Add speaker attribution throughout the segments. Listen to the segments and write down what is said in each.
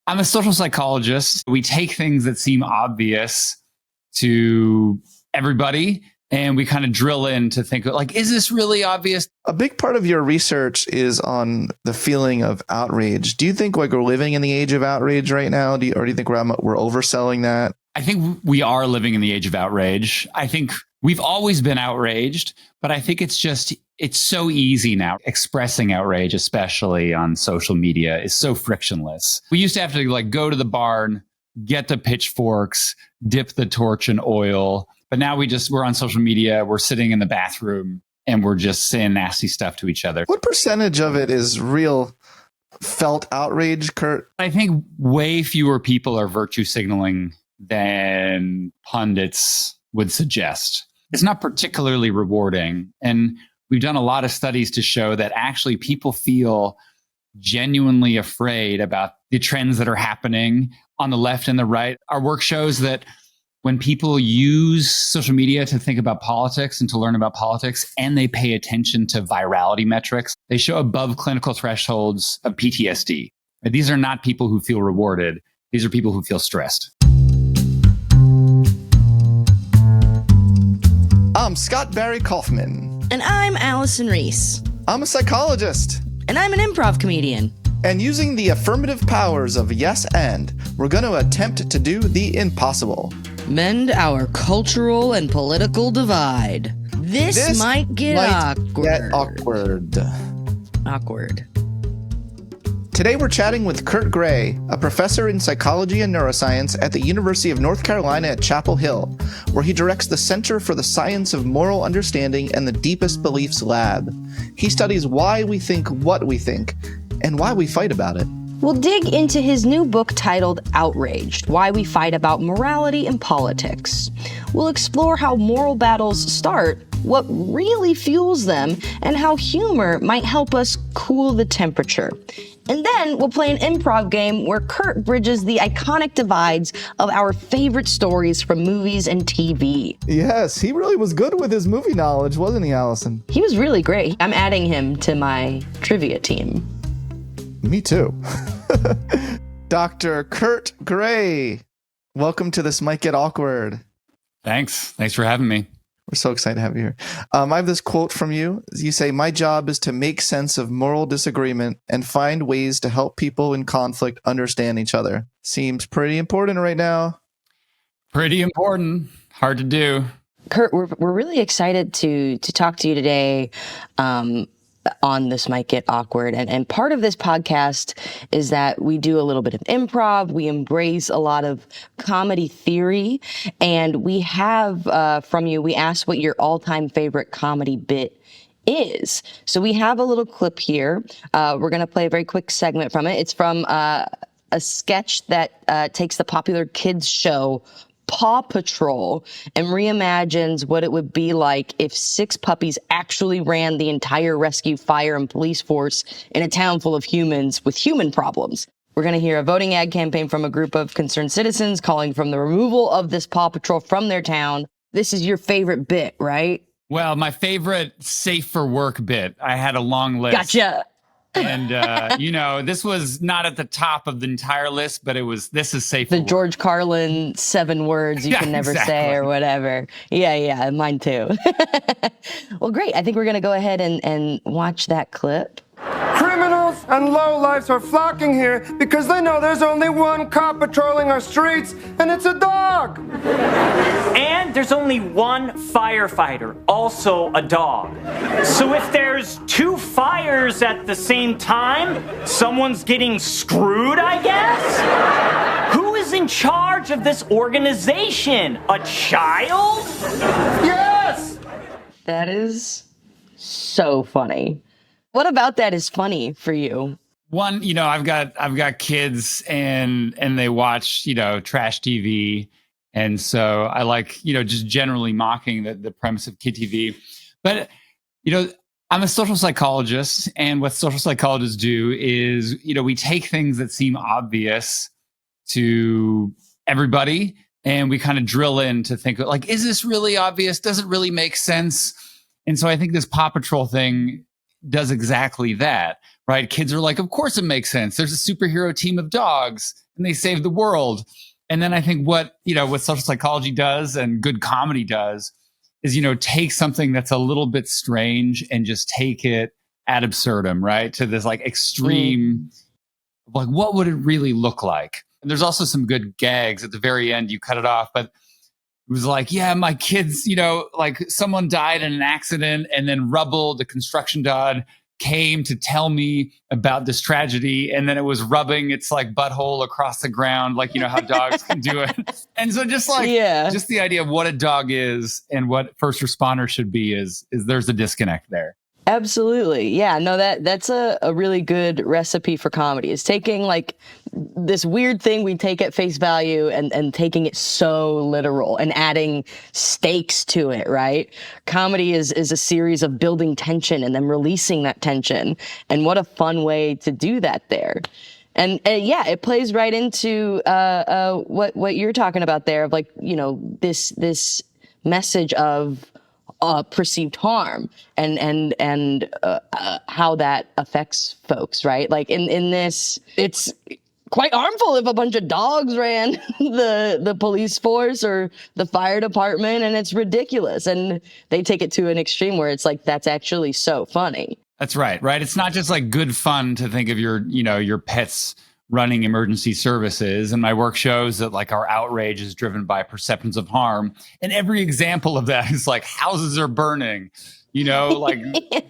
Speaker 1: I'm a social psychologist. We take things that seem obvious to everybody and we kind of drill in to think like, is this really obvious?
Speaker 2: A big part of your research is on the feeling of outrage. Do you think like we're living in the age of outrage right now? Or do you think we're overselling that?
Speaker 1: I think we are living in the age of outrage. I think we've always been outraged, but I think it's so easy now. Expressing outrage, especially on social media, is so frictionless. We used to have to like go to the barn, get the pitchforks, dip the torch in oil. But now we're on social media, we're sitting in the bathroom and we're just saying nasty stuff to each other.
Speaker 2: What percentage of it is real felt outrage, Kurt?
Speaker 1: I think way fewer people are virtue signaling than pundits would suggest. It's not particularly rewarding. And we've done a lot of studies to show that actually people feel genuinely afraid about the trends that are happening on the left and the right. Our work shows that when people use social media to think about politics and to learn about politics, and they pay attention to virality metrics, they show above clinical thresholds of PTSD. These are not people who feel rewarded. These are people who feel stressed.
Speaker 2: I'm Scott Barry Kaufman.
Speaker 3: And I'm Allison Reese.
Speaker 2: I'm a psychologist.
Speaker 3: And I'm an improv comedian.
Speaker 2: And using the affirmative powers of yes and, we're going to attempt to do the impossible.
Speaker 3: Mend our cultural and political divide. This might get awkward. Awkward.
Speaker 2: Today we're chatting with Kurt Gray, a professor in psychology and neuroscience at the University of North Carolina at Chapel Hill, where he directs the Center for the Science of Moral Understanding and the Deepest Beliefs Lab. He studies why we think what we think and why we fight about it.
Speaker 4: We'll dig into his new book titled Outrage: Why We Fight About Morality and Politics. We'll explore how moral battles start, what really fuels them, and how humor might help us cool the temperature. And then we'll play an improv game where Kurt bridges the iconic divides of our favorite stories from movies and TV.
Speaker 2: Yes, he really was good with his movie knowledge, wasn't he, Allison?
Speaker 4: He was really great. I'm adding him to my trivia team.
Speaker 2: Me too. Dr. Kurt Gray, welcome to This Might Get Awkward.
Speaker 1: Thanks for having me.
Speaker 2: We're so excited to have you here. I have this quote from you. You say, "My job is to make sense of moral disagreement and find ways to help people in conflict understand each other." Seems pretty important right now.
Speaker 1: Pretty important. Hard to do.
Speaker 4: Kurt, we're really excited to talk to you today on This Might Get Awkward. And part of this podcast is that we do a little bit of improv. We embrace a lot of comedy theory. And we have from you, we asked what your all-time favorite comedy bit is. So we have a little clip here. We're going to play a very quick segment from it. It's from a sketch that takes the popular kids show Paw Patrol and reimagines what it would be like if 6 puppies actually ran the entire rescue, fire, and police force in a town full of humans with human problems. We're going to hear a voting ad campaign from a group of concerned citizens calling for the removal of this Paw Patrol from their town. This is your favorite bit, right?
Speaker 1: Well, my favorite safe for work bit. I had a long list.
Speaker 4: Gotcha.
Speaker 1: And, this was not at the top of the entire list, but this is safe.
Speaker 4: The George Carlin 7 words you can never say or whatever. Yeah, mine too. Well, great. I think we're going to go ahead and watch that clip.
Speaker 5: Criminals and lowlifes are flocking here because they know there's only one cop patrolling our streets, and it's a dog.
Speaker 6: And there's only one firefighter, also a dog. So if there's 2 fires at the same time, someone's getting screwed, I guess? Who is in charge of this organization? A child?
Speaker 5: Yes!
Speaker 4: That is so funny. What about that is funny for you?
Speaker 1: One, I've got kids and they watch, trash TV. And so I like, just generally mocking the premise of kid TV. But, I'm a social psychologist. And what social psychologists do is, we take things that seem obvious to everybody and we kind of drill in to think like, is this really obvious? Does it really make sense? And so I think this Paw Patrol thing does exactly that, right? Kids are like, of course it makes sense. There's a superhero team of dogs and they save the world. And then I think what social psychology does and good comedy does is, take something that's a little bit strange and just take it ad absurdum, right? To this like extreme, like what would it really look like? And there's also some good gags at the very end. You cut it off, but it was like, yeah, my kids, like someone died in an accident and then Rubble, the construction dog, came to tell me about this tragedy. And then it was rubbing its like butthole across the ground, like, how dogs can do it. And so just the idea of what a dog is and what first responders should be is there's a disconnect there.
Speaker 4: Absolutely. Yeah, no, that's a really good recipe for comedy. It's taking like this weird thing we take at face value and taking it so literal and adding stakes to it, right? Comedy is a series of building tension and then releasing that tension. And what a fun way to do that there. And yeah, it plays right into what you're talking about there of like, this message of perceived harm and how that affects folks, right? Like in this, it's quite harmful if a bunch of dogs ran the police force or the fire department, and it's ridiculous. And they take it to an extreme where it's like, that's actually so funny.
Speaker 1: That's right. It's not just like good fun to think of your pets running emergency services. And my work shows that like our outrage is driven by perceptions of harm. And every example of that is like houses are burning, like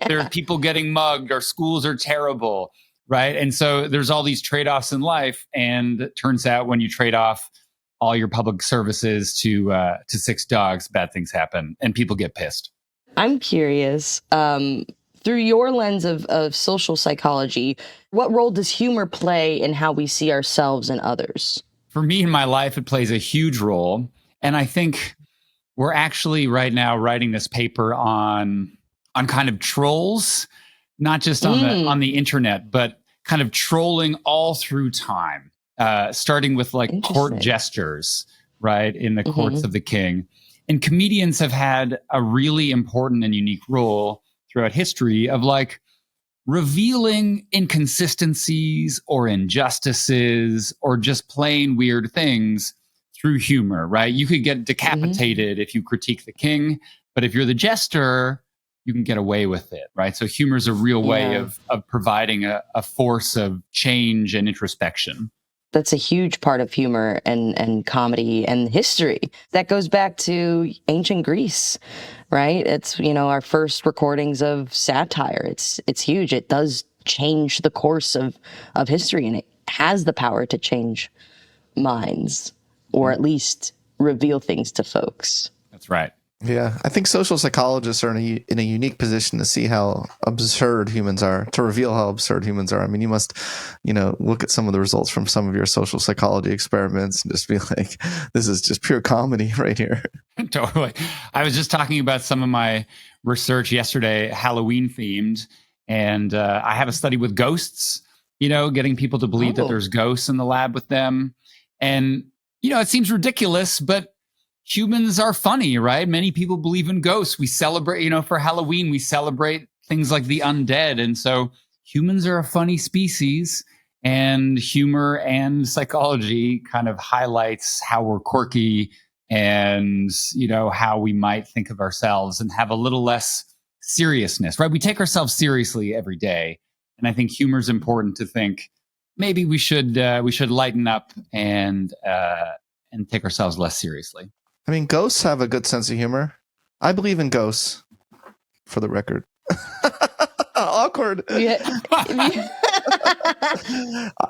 Speaker 1: there are people getting mugged, our schools are terrible. Right. And so there's all these trade-offs in life. And it turns out when you trade off all your public services to 6 dogs, bad things happen and people get pissed.
Speaker 4: I'm curious, through your lens of social psychology, what role does humor play in how we see ourselves and others?
Speaker 1: For me in my life, it plays a huge role. And I think we're actually right now writing this paper on kind of trolls, not just on the internet, but kind of trolling all through time, starting with like court gestures, right, in the courts of the king. And comedians have had a really important and unique role throughout history of like revealing inconsistencies or injustices or just plain weird things through humor, right? You could get decapitated if you critique the king, but if you're the jester, you can get away with it, right? So humor is a real way of providing a force of change and introspection.
Speaker 4: That's a huge part of humor and comedy and history. That goes back to ancient Greece, right? It's, our first recordings of satire. It's huge. It does change the course of history, and it has the power to change minds or at least reveal things to folks.
Speaker 1: That's right.
Speaker 2: Yeah, I think social psychologists are in a unique position to see how absurd humans are, to reveal how absurd humans are. I mean, you must, look at some of the results from some of your social psychology experiments and just be like, this is just pure comedy right here.
Speaker 1: Totally. I was just talking about some of my research yesterday, Halloween themed, and I have a study with ghosts, getting people to believe that there's ghosts in the lab with them. And, it seems ridiculous, but humans are funny, right? Many people believe in ghosts. We celebrate, for Halloween, we celebrate things like the undead. And so humans are a funny species, and humor and psychology kind of highlights how we're quirky and, how we might think of ourselves and have a little less seriousness, right? We take ourselves seriously every day. And I think humor is important to think maybe we should lighten up and take ourselves less seriously.
Speaker 2: I mean, ghosts have a good sense of humor. I believe in ghosts, for the record. Awkward.
Speaker 4: Yeah.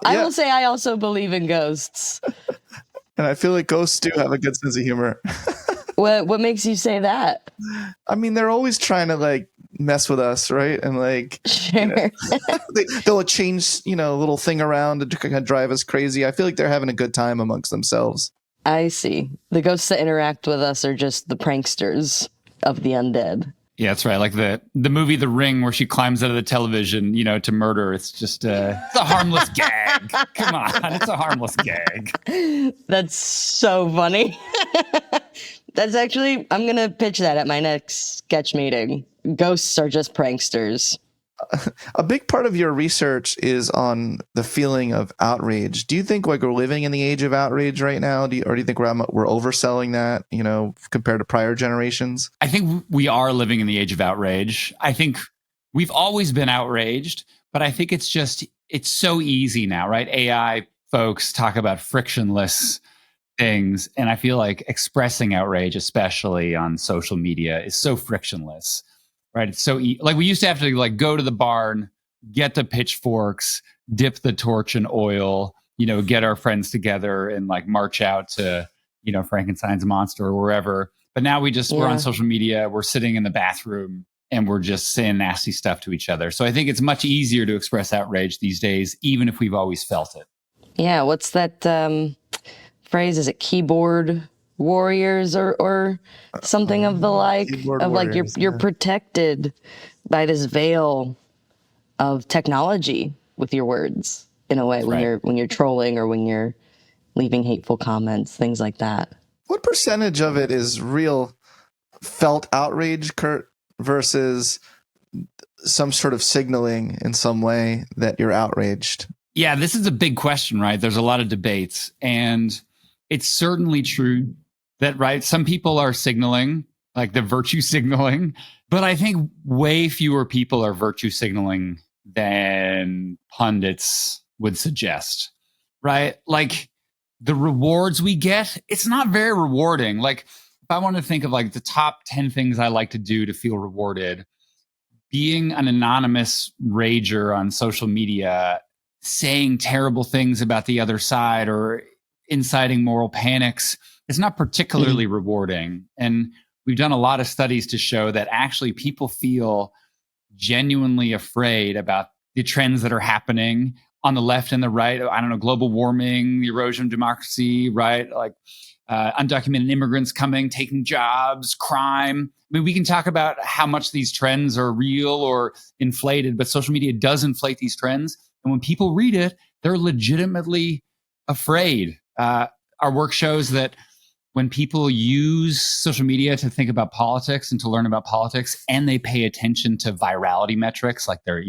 Speaker 4: I will say I also believe in ghosts.
Speaker 2: And I feel like ghosts do have a good sense of humor.
Speaker 4: What makes you say that?
Speaker 2: I mean, they're always trying to like mess with us, right? And like,
Speaker 4: sure.
Speaker 2: They'll change, a little thing around to kind of drive us crazy. I feel like they're having a good time amongst themselves.
Speaker 4: I see. The ghosts that interact with us are just the pranksters of the undead.
Speaker 1: Yeah, that's right. Like the movie The Ring, where she climbs out of the television, to murder. It's just it's a harmless gag. Come on, it's a harmless gag.
Speaker 4: That's so funny. That's actually, I'm going to pitch that at my next sketch meeting. Ghosts are just pranksters.
Speaker 2: a big part of your research is on the feeling of outrage. Do you think like we're living in the age of outrage right now? Or do you think we're overselling that, compared to prior generations?
Speaker 1: I think we are living in the age of outrage. I think we've always been outraged, but I think it's so easy now, right? AI folks talk about frictionless things, and I feel like expressing outrage, especially on social media, is so frictionless. Right. It's so like we used to have to like go to the barn, get the pitchforks, dip the torch in oil, get our friends together and like march out to, Frankenstein's monster or wherever. But now we're on social media, we're sitting in the bathroom and we're just saying nasty stuff to each other. So I think it's much easier to express outrage these days, even if we've always felt it.
Speaker 4: Yeah. What's that phrase? Is it keyboard warriors or something of the like, of like you're protected by this veil of technology with your words in a way when you're trolling or when you're leaving hateful comments, things like that.
Speaker 2: What percentage of it is real felt outrage, Kurt, versus some sort of signaling in some way that you're outraged?
Speaker 1: Yeah, this is a big question, right? There's a lot of debates, and it's certainly true that, right, some people are signaling, like the virtue signaling, but I think way fewer people are virtue signaling than pundits would suggest, right? Like the rewards we get, it's not very rewarding. Like if I want to think of like the top 10 things I like to do to feel rewarded, being an anonymous rager on social media, saying terrible things about the other side or inciting moral panics, it's not particularly rewarding. And we've done a lot of studies to show that actually people feel genuinely afraid about the trends that are happening on the left and the right. I don't know, global warming, the erosion of democracy, right? Like undocumented immigrants coming, taking jobs, crime. I mean, we can talk about how much these trends are real or inflated, but social media does inflate these trends. And when people read it, they're legitimately afraid. Our work shows that when people use social media to think about politics and to learn about politics, and they pay attention to virality metrics, like they're,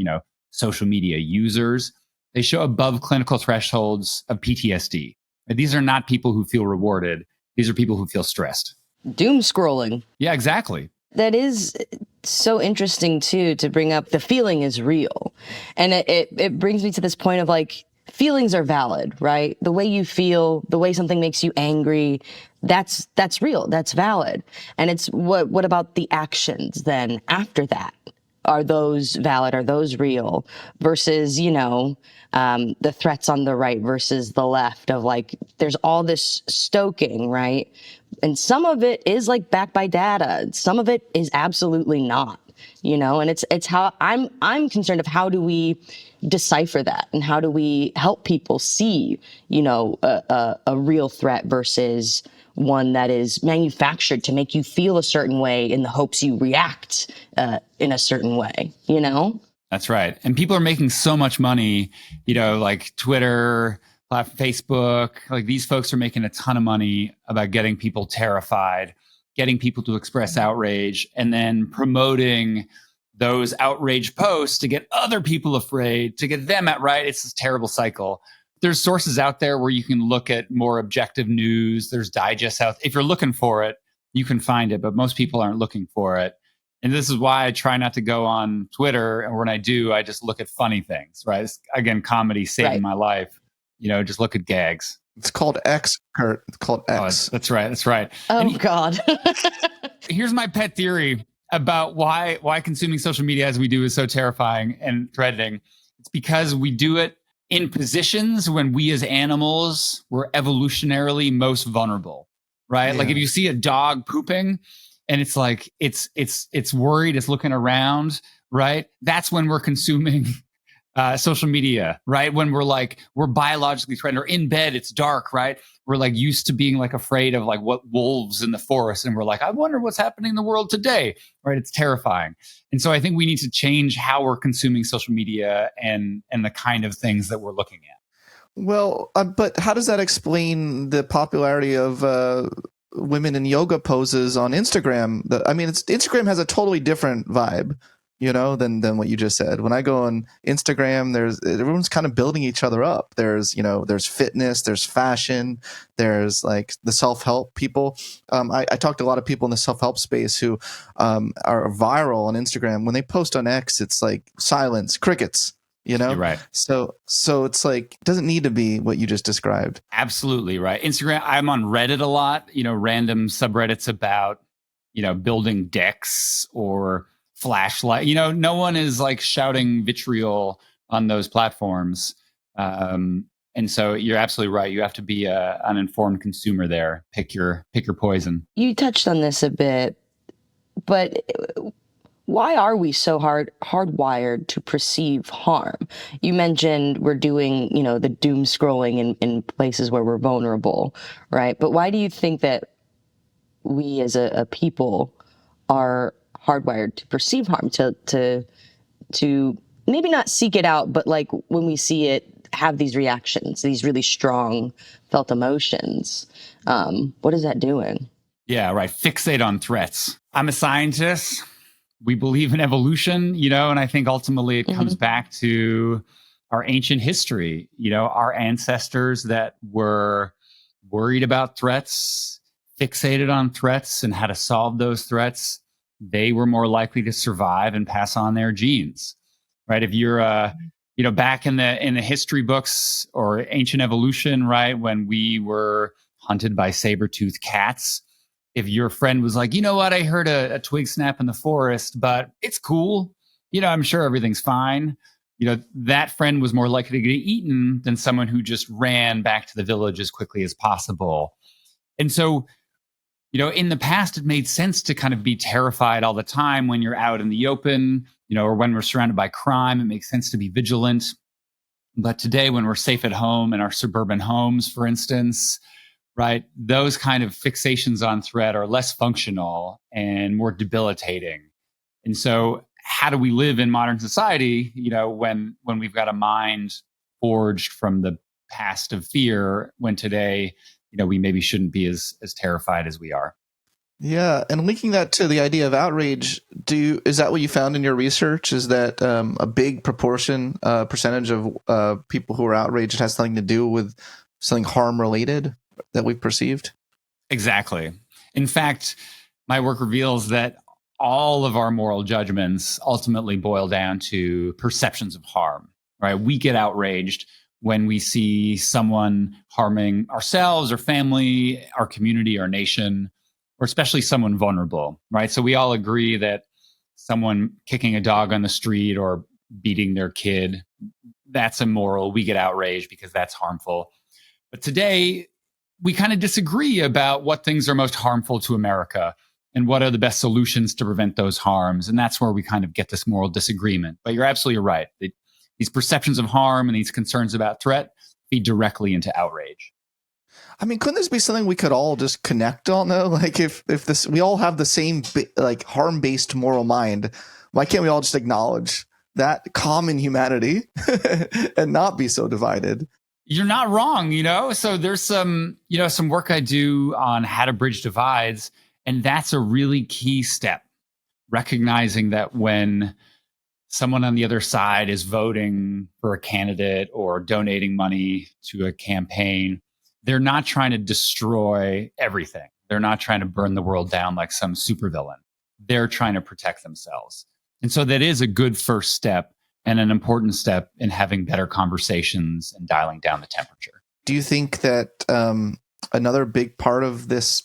Speaker 1: social media users, they show above clinical thresholds of PTSD. These are not people who feel rewarded. These are people who feel stressed.
Speaker 4: Doom scrolling.
Speaker 1: Yeah, exactly.
Speaker 4: That is so interesting, too, to bring up the feeling is real. And it brings me to this point of like, feelings are valid, right? The way you feel, the way something makes you angry, that's real, that's valid. And it's what about the actions then after that? Are those valid? Are those real? Versus, the threats on the right versus the left of like, there's all this stoking, right? And some of it is like backed by data. Some of it is absolutely not, and it's how I'm concerned of how do we decipher that and how do we help people see, a real threat versus one that is manufactured to make you feel a certain way in the hopes you react in a certain way,
Speaker 1: That's right. And people are making so much money, like Twitter, Facebook, like these folks are making a ton of money about getting people terrified, getting people to express outrage, and then promoting those outrage posts to get other people afraid, to get them right. It's this terrible cycle. There's sources out there where you can look at more objective news. There's digests out. If you're looking for it, you can find it, but most people aren't looking for it. And this is why I try not to go on Twitter. And when I do, I just look at funny things, right? It's, again, comedy saving my life. Just look at gags.
Speaker 2: It's called X, Kurt. It's called X.
Speaker 1: Oh, that's right. That's right.
Speaker 4: Oh, God.
Speaker 1: Here's my pet theory about why consuming social media as we do is so terrifying and threatening. It's because we do it in positions when we as animals were evolutionarily most vulnerable, right? Yeah. Like if you see a dog pooping and it's like, it's worried, it's looking around, right? That's when we're consuming social media, right? When we're biologically threatened, or in bed, it's dark, right? We're like used to being like afraid of like what wolves in the forest. And we're like, I wonder what's happening in the world today, right? It's terrifying. And so I think we need to change how we're consuming social media and the kind of things that we're looking at.
Speaker 2: Well, but how does that explain the popularity of women in yoga poses on Instagram? Instagram has a totally different vibe than what you just said. When I go on Instagram, everyone's kind of building each other up. There's fitness, there's fashion, there's like the self-help people. I talked to a lot of people in the self-help space who are viral on Instagram. When they post on X, it's like silence, crickets.
Speaker 1: You're right.
Speaker 2: So it's like, it doesn't need to be what you just described.
Speaker 1: Absolutely right. Instagram, I'm on Reddit a lot, random subreddits about, building decks or flashlight. No one is like shouting vitriol on those platforms. And so you're absolutely right. You have to be an informed consumer there. Pick your poison.
Speaker 4: You touched on this a bit, but why are we so hardwired to perceive harm? You mentioned we're doing, the doom scrolling in places where we're vulnerable, right? But why do you think that we as a people are hardwired to perceive harm, to maybe not seek it out, but like when we see it, have these reactions, these really strong felt emotions? What is that doing?
Speaker 1: Yeah, right. Fixate on threats. I'm a scientist. We believe in evolution, and I think ultimately it comes back to our ancient history, our ancestors that were worried about threats, fixated on threats and how to solve those threats. They were more likely to survive and pass on their genes, right? If you're, back in the history books or ancient evolution, right, when we were hunted by saber-toothed cats, if your friend was like, you know what, I heard a twig snap in the forest, but it's cool, I'm sure everything's fine. That friend was more likely to get eaten than someone who just ran back to the village as quickly as possible. And so, in the past, it made sense to kind of be terrified all the time when you're out in the open, or when we're surrounded by crime. It makes sense to be vigilant. But today, when we're safe at home in our suburban homes, for instance, right, those kind of fixations on threat are less functional and more debilitating. And so how do we live in modern society, when we've got a mind forged from the past of fear, when today, we maybe shouldn't be as terrified as we are.
Speaker 2: Yeah, and linking that to the idea of outrage, is that what you found in your research? Is that a big percentage of people who are outraged has something to do with something harm related that we've perceived?
Speaker 1: Exactly. In fact, my work reveals that all of our moral judgments ultimately boil down to perceptions of harm, right? We get outraged when we see someone harming ourselves or family, our community, our nation, or especially someone vulnerable, right? So we all agree that someone kicking a dog on the street or beating their kid, that's immoral. We get outraged because that's harmful. But today, we kind of disagree about what things are most harmful to America and what are the best solutions to prevent those harms. And that's where we kind of get this moral disagreement. But you're absolutely right. These perceptions of harm and these concerns about threat feed directly into outrage.
Speaker 2: I mean, couldn't this be something we could all just connect on, though? Like, if we all have the same harm-based moral mind, why can't we all just acknowledge that common humanity and not be so divided?
Speaker 1: You're not wrong, So there's some work I do on how to bridge divides, and that's a really key step. Recognizing that when someone on the other side is voting for a candidate or donating money to a campaign, they're not trying to destroy everything. They're not trying to burn the world down like some supervillain. They're trying to protect themselves. And so that is a good first step and an important step in having better conversations and dialing down the temperature.
Speaker 2: Do you think that another big part of this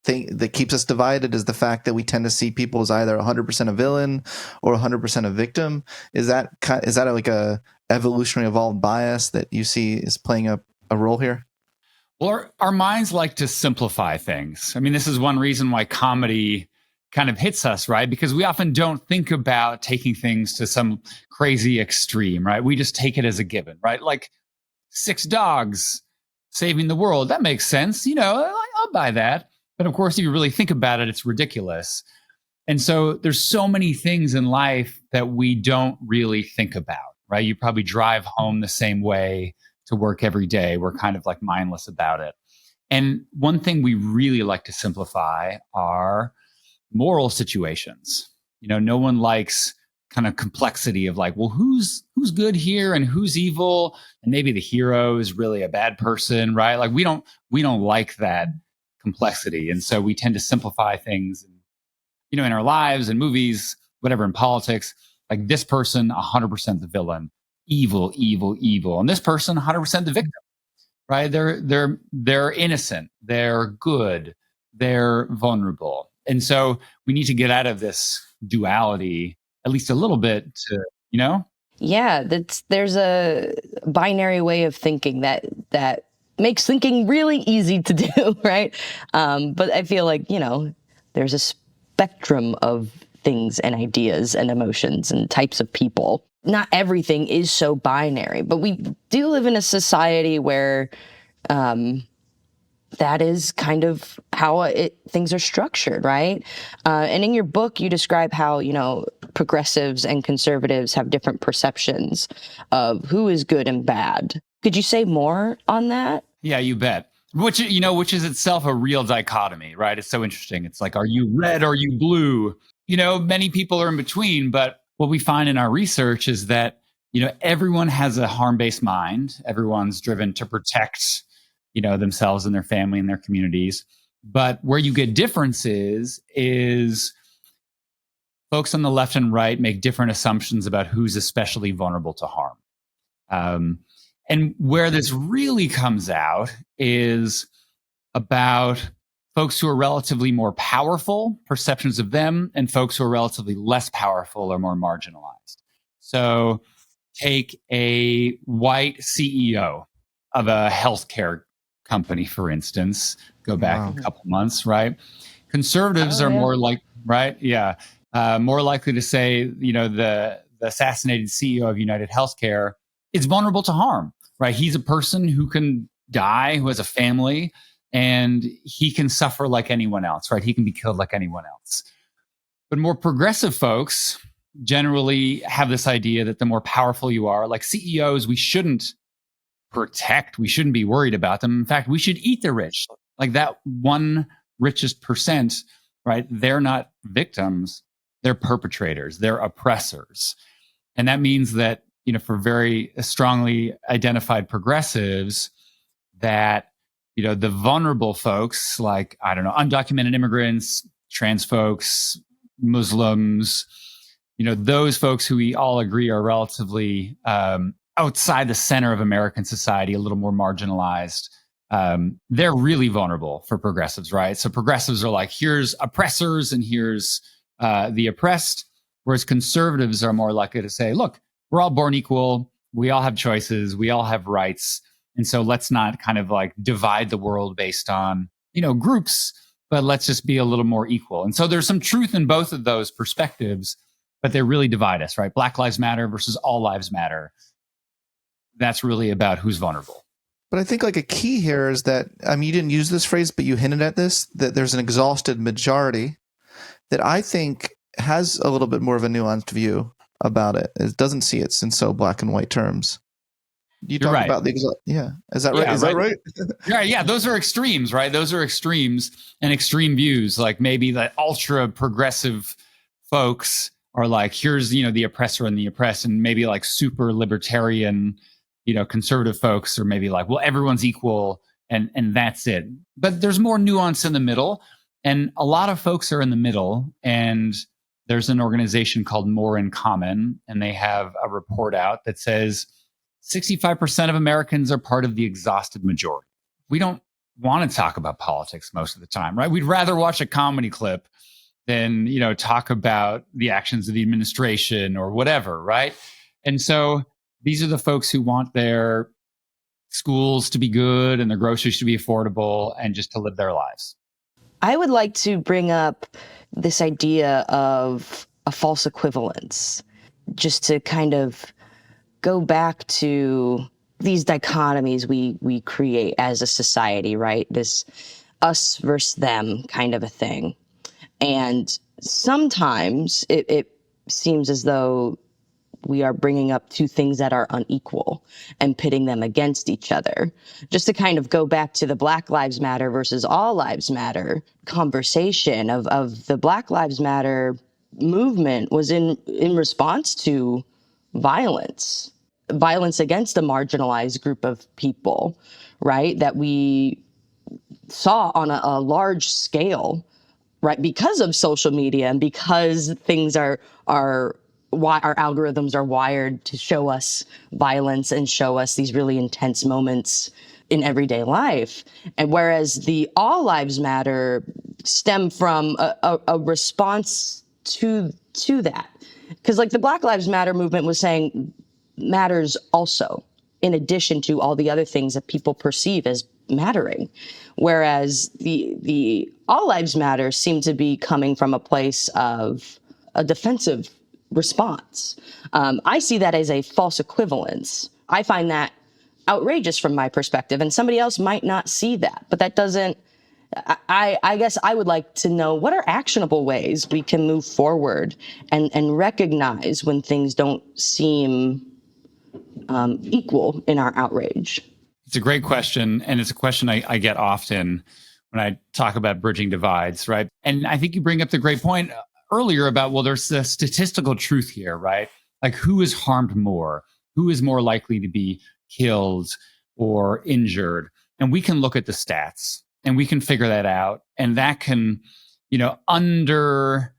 Speaker 2: thing that keeps us divided is the fact that we tend to see people as either 100% a villain or 100% a victim? Is that like a evolutionary evolved bias that you see is playing a role here?
Speaker 1: Well, our minds like to simplify things. I mean, this is one reason why comedy kind of hits us, right? Because we often don't think about taking things to some crazy extreme, right? We just take it as a given, right? Like 6 dogs saving the world. That makes sense. I'll buy that. But of course, if you really think about it, it's ridiculous. And so there's so many things in life that we don't really think about, right? You probably drive home the same way to work every day. We're kind of like mindless about it. And one thing we really like to simplify are moral situations. No one likes kind of complexity of like, well, who's good here and who's evil, and maybe the hero is really a bad person, right? Like we don't like that complexity, and so we tend to simplify things, in our lives and movies, whatever, in politics. Like this person, 100% the villain, evil, and this person, 100% the victim, right? They're innocent, they're good, they're vulnerable, and so we need to get out of this duality at least a little bit to,
Speaker 4: Yeah, there's a binary way of thinking that makes thinking really easy to do, right? But I feel like, there's a spectrum of things and ideas and emotions and types of people. Not everything is so binary, but we do live in a society where that is kind of how things are structured, right? And in your book, you describe how, progressives and conservatives have different perceptions of who is good and bad. Could you say more on that?
Speaker 1: Yeah, you bet. Which is itself a real dichotomy, right? It's so interesting. It's like, are you red or are you blue? Many people are in between, but what we find in our research is that, everyone has a harm-based mind. Everyone's driven to protect, themselves and their family and their communities. But where you get differences is folks on the left and right make different assumptions about who's especially vulnerable to harm. And where this really comes out is about folks who are relatively more powerful, perceptions of them, and folks who are relatively less powerful or more marginalized. So take a white CEO of a healthcare company, for instance, go back a couple months, right? Conservatives are more like, right? Yeah. More likely to say, the assassinated CEO of United Healthcare is vulnerable to harm, right? He's a person who can die, who has a family, and he can suffer like anyone else, right? He can be killed like anyone else. But more progressive folks generally have this idea that the more powerful you are, like CEOs, we shouldn't protect, we shouldn't be worried about them. In fact, we should eat the rich. Like that one richest percent, right? They're not victims, they're perpetrators, they're oppressors. And that means that, for very strongly identified progressives, that, the vulnerable folks, like, I don't know, undocumented immigrants, trans folks, Muslims, those folks who we all agree are relatively outside the center of American society, a little more marginalized, they're really vulnerable for progressives, right? So progressives are like, here's oppressors and here's the oppressed, whereas conservatives are more likely to say, look, we're all born equal, we all have choices, we all have rights, and so let's not kind of like divide the world based on, groups, but let's just be a little more equal. And so there's some truth in both of those perspectives, but they really divide us, right? Black Lives Matter versus All Lives Matter. That's really about who's vulnerable.
Speaker 2: But I think like a key here is that, you didn't use this phrase, but you hinted at this, that there's an exhausted majority that I think has a little bit more of a nuanced view about it. It doesn't see it in so black and white terms. You talk about the is that right?
Speaker 1: Yeah,
Speaker 2: is that right?
Speaker 1: Yeah. Those are extremes, right? Those are extremes and extreme views. Like maybe the ultra progressive folks are like, here's, the oppressor and the oppressed, and maybe like super libertarian, conservative folks are maybe like, well, everyone's equal and that's it. But there's more nuance in the middle, and a lot of folks are in the middle. And there's an organization called More in Common, and they have a report out that says 65% of Americans are part of the exhausted majority. We don't want to talk about politics most of the time, right? We'd rather watch a comedy clip than, talk about the actions of the administration or whatever, right? And so these are the folks who want their schools to be good and their groceries to be affordable and just to live their lives.
Speaker 4: I would like to bring up this idea of a false equivalence, just to kind of go back to these dichotomies we create as a society, right? This us versus them kind of a thing. And sometimes it seems as though we are bringing up two things that are unequal and pitting them against each other. Just to kind of go back to the Black Lives Matter versus All Lives Matter conversation of the Black Lives Matter movement was in response to violence against a marginalized group of people, right? That we saw on a large scale, right? Because of social media and because things are why our algorithms are wired to show us violence and show us these really intense moments in everyday life. And whereas the All Lives Matter stem from a response to that. Because like the Black Lives Matter movement was saying matters also, in addition to all the other things that people perceive as mattering. Whereas the All Lives Matter seem to be coming from a place of a defensive response. I see that as a false equivalence. I find that outrageous from my perspective, and somebody else might not see that. But that doesn't, I guess I would like to know, what are actionable ways we can move forward and recognize when things don't seem equal in our outrage?
Speaker 1: It's a great question. And it's a question I get often when I talk about bridging divides, right? And I think you bring up the great point earlier about, well, there's the statistical truth here, right? Like, who is harmed more? Who is more likely to be killed or injured? And we can look at the stats and we can figure that out. And that can, undergird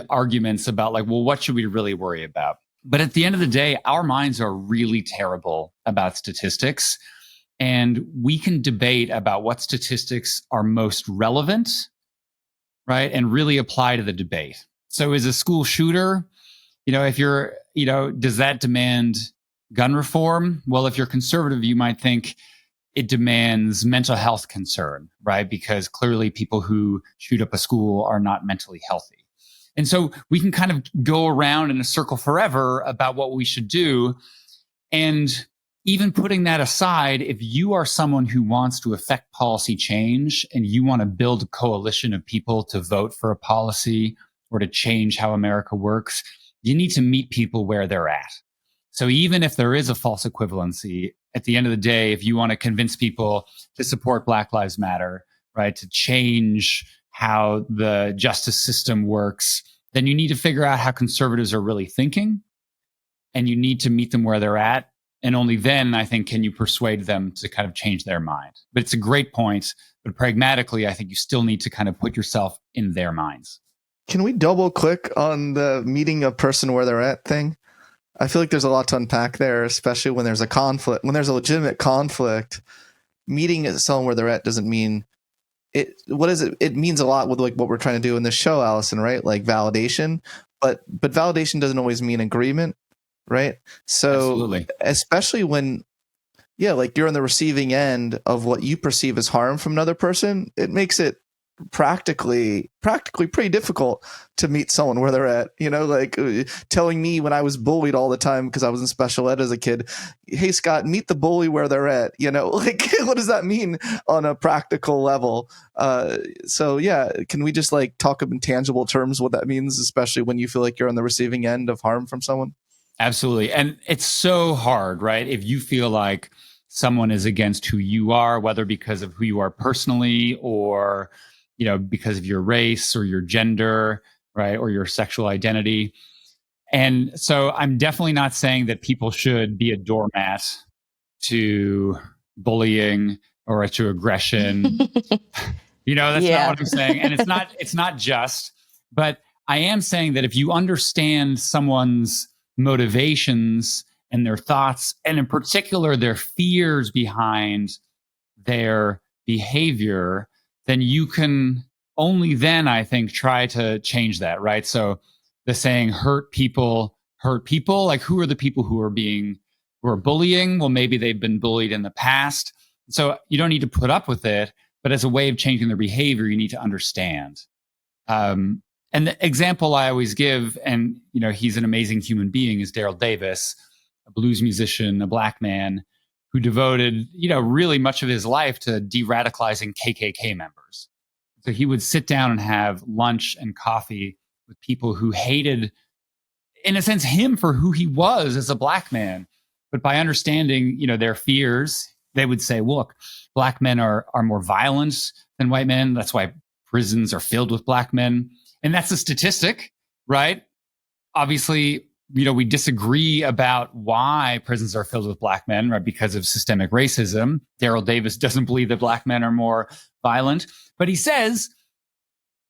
Speaker 1: arguments about like, well, what should we really worry about? But at the end of the day, our minds are really terrible about statistics. And we can debate about what statistics are most relevant, right? And really apply to the debate. So is a school shooter, if you're, does that demand gun reform? Well, if you're conservative, you might think it demands mental health concern, right? Because clearly people who shoot up a school are not mentally healthy. And so we can kind of go around in a circle forever about what we should do. And even putting that aside, if you are someone who wants to affect policy change and you want to build a coalition of people to vote for a policy or to change how America works, you need to meet people where they're at. So even if there is a false equivalency, at the end of the day, if you want to convince people to support Black Lives Matter, right, to change how the justice system works, then you need to figure out how conservatives are really thinking, and you need to meet them where they're at. And only then, I think, can you persuade them to kind of change their mind. But it's a great point. But pragmatically, I think you still need to kind of put yourself in their minds.
Speaker 2: Can we double click on the meeting a person where they're at thing? I feel like there's a lot to unpack there, especially when there's a conflict. When there's a legitimate conflict, meeting someone where they're at doesn't mean it. What is it? It means a lot with like what we're trying to do in this show, Allison, right? Like validation, but validation doesn't always mean agreement, right? So
Speaker 1: absolutely.
Speaker 2: Especially when, like you're on the receiving end of what you perceive as harm from another person, it makes it practically pretty difficult to meet someone where they're at. Like telling me when I was bullied all the time because I was in special ed as a kid, hey Scott, meet the bully where they're at. Like what does that mean on a practical level? Can we just like talk in tangible terms what that means, especially when you feel like you're on the receiving end of harm from someone?
Speaker 1: Absolutely. And it's so hard, right? If you feel like someone is against who you are, whether because of who you are personally or because of your race or your gender, right, or your sexual identity. And so I'm definitely not saying that people should be a doormat to bullying or to aggression. That's not what I'm saying. And it's not just, but I am saying that if you understand someone's motivations and their thoughts, and in particular their fears behind their behavior, then you can only then, I think, try to change that, right? So the saying hurt people, like who are the people who are bullying? Well, maybe they've been bullied in the past. So you don't need to put up with it, but as a way of changing their behavior, you need to understand. And the example I always give, and he's an amazing human being, is Daryl Davis, a blues musician, a Black man who devoted, really much of his life to de-radicalizing KKK members. So he would sit down and have lunch and coffee with people who hated, in a sense, him for who he was as a Black man. But by understanding, their fears, they would say, look, Black men are more violent than white men. That's why prisons are filled with Black men. And that's a statistic, right? Obviously, we disagree about why prisons are filled with black men, right? Because of systemic racism. Daryl Davis doesn't believe that black men are more violent, but he says,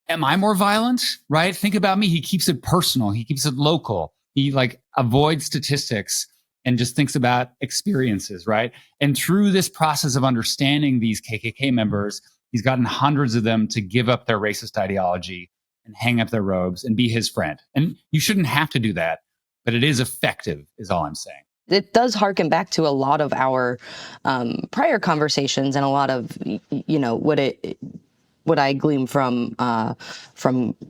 Speaker 1: am I more violent? Right? Think about me. He keeps it personal. He keeps it local. He avoids statistics and just thinks about experiences, right? And through this process of understanding these KKK members, he's gotten hundreds of them to give up their racist ideology and hang up their robes and be his friend. And you shouldn't have to do that, but it is effective, is all I'm saying.
Speaker 4: It does harken back to a lot of our prior conversations and a lot of, what I glean from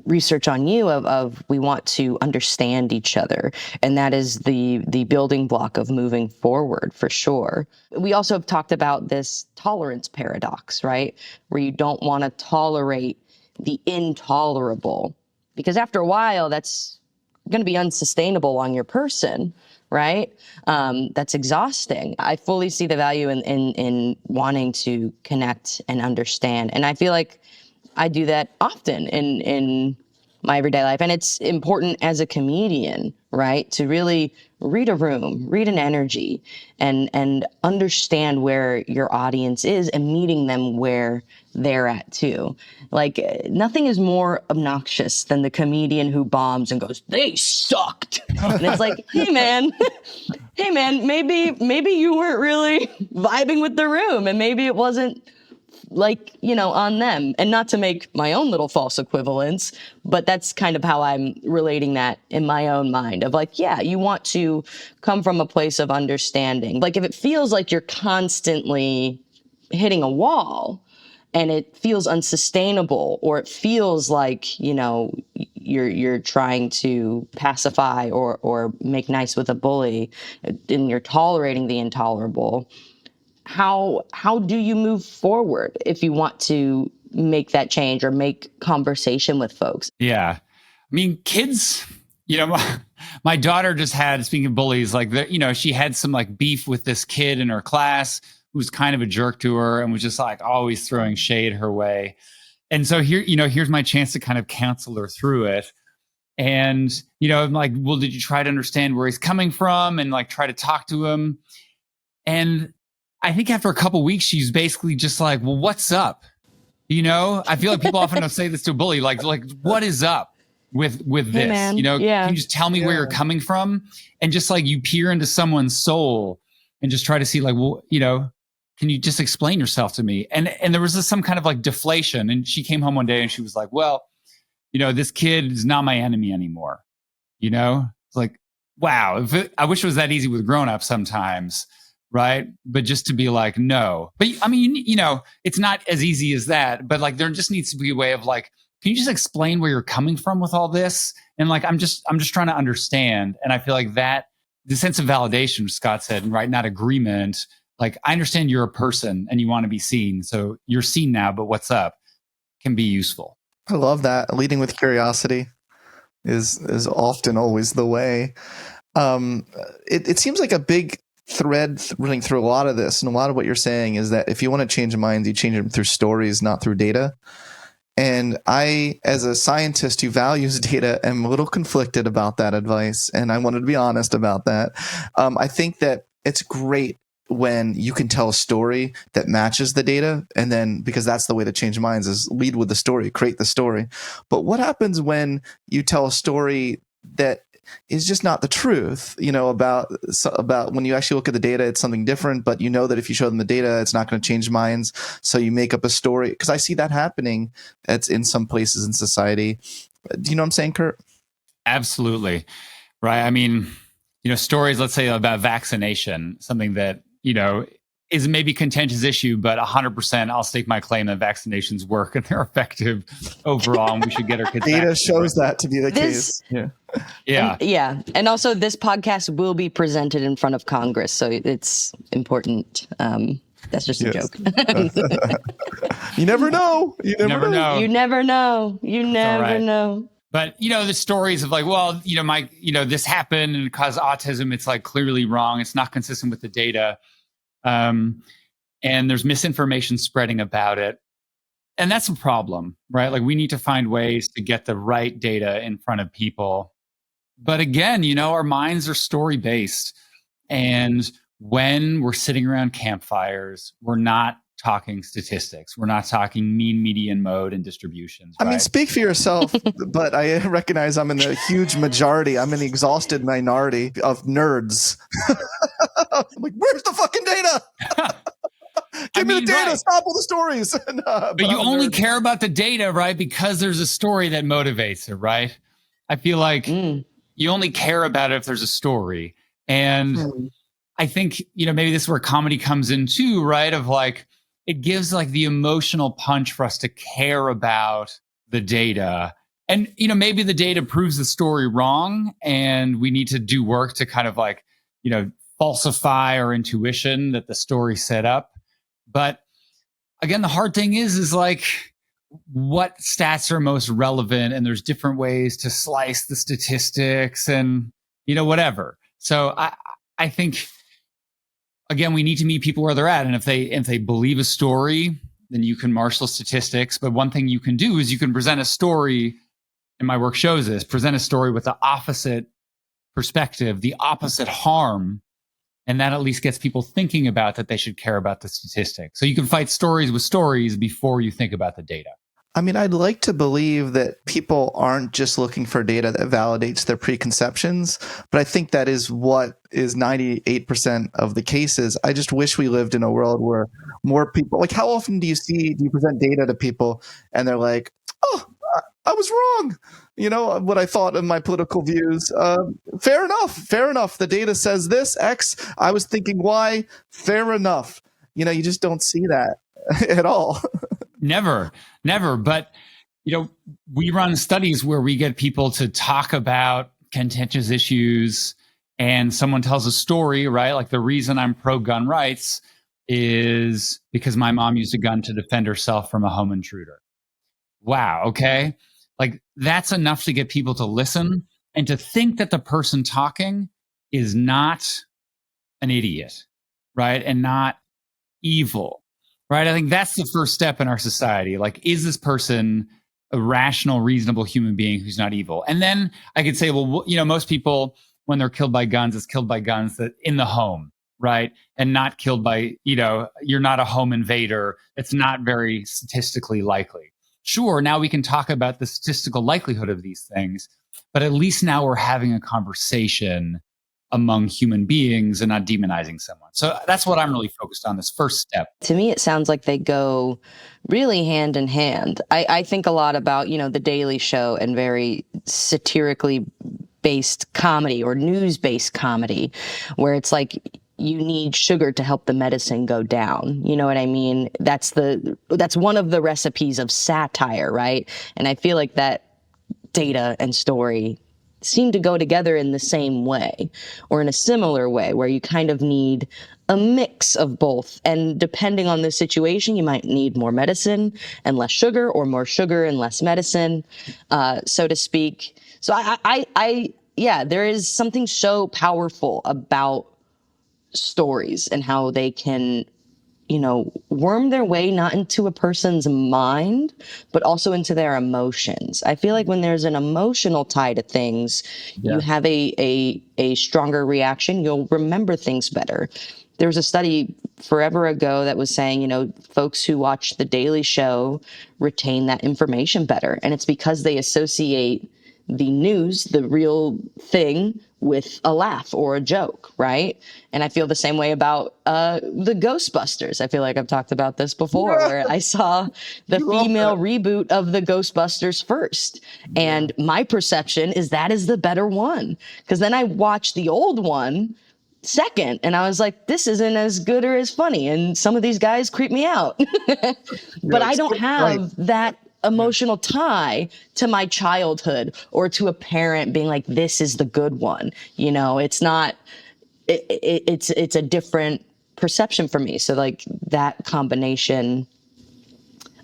Speaker 4: research on you of we want to understand each other, and that is the building block of moving forward for sure. We also have talked about this tolerance paradox, right, where you don't want to tolerate the intolerable, because after a while that's going to be unsustainable on your person, right? That's exhausting. I fully see the value in wanting to connect and understand. And I feel like I do that often in my everyday life. And it's important as a comedian, right? To really read a room, read an energy, and understand where your audience is and meeting them where they're at too. Nothing is more obnoxious than the comedian who bombs and goes, "They sucked." And it's like, hey man, maybe you weren't really vibing with the room, and maybe it wasn't on them. And not to make my own little false equivalence, but that's kind of how I'm relating that in my own mind of you want to come from a place of understanding. If it feels like you're constantly hitting a wall and it feels unsustainable, or it feels like, you're trying to pacify or make nice with a bully and you're tolerating the intolerable, how do you move forward if you want to make that change or make conversation with folks?
Speaker 1: Yeah. I mean, kids, my daughter just had, speaking of bullies, she had some beef with this kid in her class who was kind of a jerk to her and was just always throwing shade her way. And so here's my chance to kind of counsel her through it. And, I'm like, well, did you try to understand where he's coming from and try to talk to him? And I think after a couple of weeks, she's basically just like, well, what's up? I feel like people often don't say this to a bully, what is up with this?
Speaker 4: Hey, man. Yeah.
Speaker 1: Can you just tell me where you're coming from? And just you peer into someone's soul and just try to see can you just explain yourself to me? And there was some kind of deflation. And she came home one day and she was like, well, this kid is not my enemy anymore. It's like, wow, I wish it was that easy with grown-ups sometimes. Right. But just to be like, no, but I mean, it's not as easy as that, but there just needs to be a way of can you just explain where you're coming from with all this? And I'm just trying to understand. And I feel like that the sense of validation, Scott said, right. Not agreement. I understand you're a person and you want to be seen. So you're seen now, but what's up can be useful.
Speaker 2: I love that. Leading with curiosity is often always the way. It seems like a big thread running through a lot of this, and a lot of what you're saying is that if you want to change minds, you change them through stories, not through data. And I, as a scientist who values data, am a little conflicted about that advice, and I wanted to be honest about that. I think that it's great when you can tell a story that matches the data, and then, because that's the way to change minds, is lead with the story, create the story. But what happens when you tell a story that is just not the truth, about when you actually look at the data, it's something different, but that if you show them the data, it's not going to change minds. So you make up a story, because I see that happening. It's in some places in society. Do you know what I'm saying, Kurt?
Speaker 1: Absolutely. Right. I mean, stories, let's say about vaccination, something that, is maybe a contentious issue, but 100% I'll stake my claim that vaccinations work and they're effective overall, and we should get our kids
Speaker 2: data shows that to be the case.
Speaker 1: Yeah.
Speaker 4: And also this podcast will be presented in front of Congress, so it's important. That's just a joke.
Speaker 2: You never know.
Speaker 4: You never know.
Speaker 1: But, the stories of this happened and it caused autism, it's clearly wrong. It's not consistent with the data. And there's misinformation spreading about it. And that's a problem, right? Like we need to find ways to get the right data in front of people. But again, our minds are story based. And when we're sitting around campfires, we're not talking statistics. We're not talking mean, median, mode, and distributions. Right?
Speaker 2: I mean, speak for yourself, but I recognize I'm in the huge majority. I'm in the exhausted minority of nerds. I'm like, where's the fucking data? Give me the data. Right. Stop all the stories.
Speaker 1: But you only care about the data, right? Because there's a story that motivates it, right? I feel like you only care about it if there's a story. And I think, maybe this is where comedy comes in too, right? Of like, it gives like the emotional punch for us to care about the data. And, maybe the data proves the story wrong and we need to do work to kind of like, falsify our intuition that the story set up. But again, the hard thing is like, what stats are most relevant? And there's different ways to slice the statistics and, whatever. So I think, again, we need to meet people where they're at. And if they believe a story, then you can marshal statistics. But one thing you can do is you can present a story, and my work shows this, present a story with the opposite perspective, the opposite harm. And that at least gets people thinking about that they should care about the statistics. So you can fight stories with stories before you think about the data.
Speaker 2: I mean, I'd like to believe that people aren't just looking for data that validates their preconceptions, but I think that is what is 98% of the cases. I just wish we lived in a world where more people, like how often do you present data to people and they're like, oh, I was wrong. What I thought of my political views. Fair enough. The data says this, X. I was thinking Y. Fair enough. You just don't see that at all.
Speaker 1: Never. But, we run studies where we get people to talk about contentious issues and someone tells a story, right? Like the reason I'm pro gun rights is because my mom used a gun to defend herself from a home intruder. Wow. Okay. Like that's enough to get people to listen and to think that the person talking is not an idiot, right? And not evil. Right. I think that's the first step in our society. Like, is this person a rational, reasonable human being who's not evil? And then I could say, well, most people, when they're killed by guns, it's killed by guns that in the home, right? And not killed by, you're not a home invader. It's not very statistically likely. Sure, now we can talk about the statistical likelihood of these things, but at least now we're having a conversation among human beings and not demonizing someone. So that's what I'm really focused on, this first step.
Speaker 4: To me, it sounds like they go really hand in hand. I think a lot about, The Daily Show and very satirically based comedy or news-based comedy, where it's like you need sugar to help the medicine go down. You know what I mean? That's one of the recipes of satire, right? And I feel like that data and story seem to go together in the same way or in a similar way, where you kind of need a mix of both. And depending on the situation, you might need more medicine and less sugar, or more sugar and less medicine, so to speak. So there is something so powerful about stories and how they can, worm their way not into a person's mind, but also into their emotions. I feel like when there's an emotional tie to things, you have a stronger reaction. You'll remember things better. There was a study forever ago that was saying, folks who watch The Daily Show retain that information better. And it's because they associate the news, the real thing, with a laugh or a joke, right? And I feel the same way about the Ghostbusters. I feel like I've talked about this before, where I saw the female reboot of the Ghostbusters first. And my perception is that is the better one. Because then I watched the old one second, and I was like, this isn't as good or as funny. And some of these guys creep me out. But I don't have that emotional tie to my childhood or to a parent being like, this is the good one. It's not, it's a different perception for me. So like that combination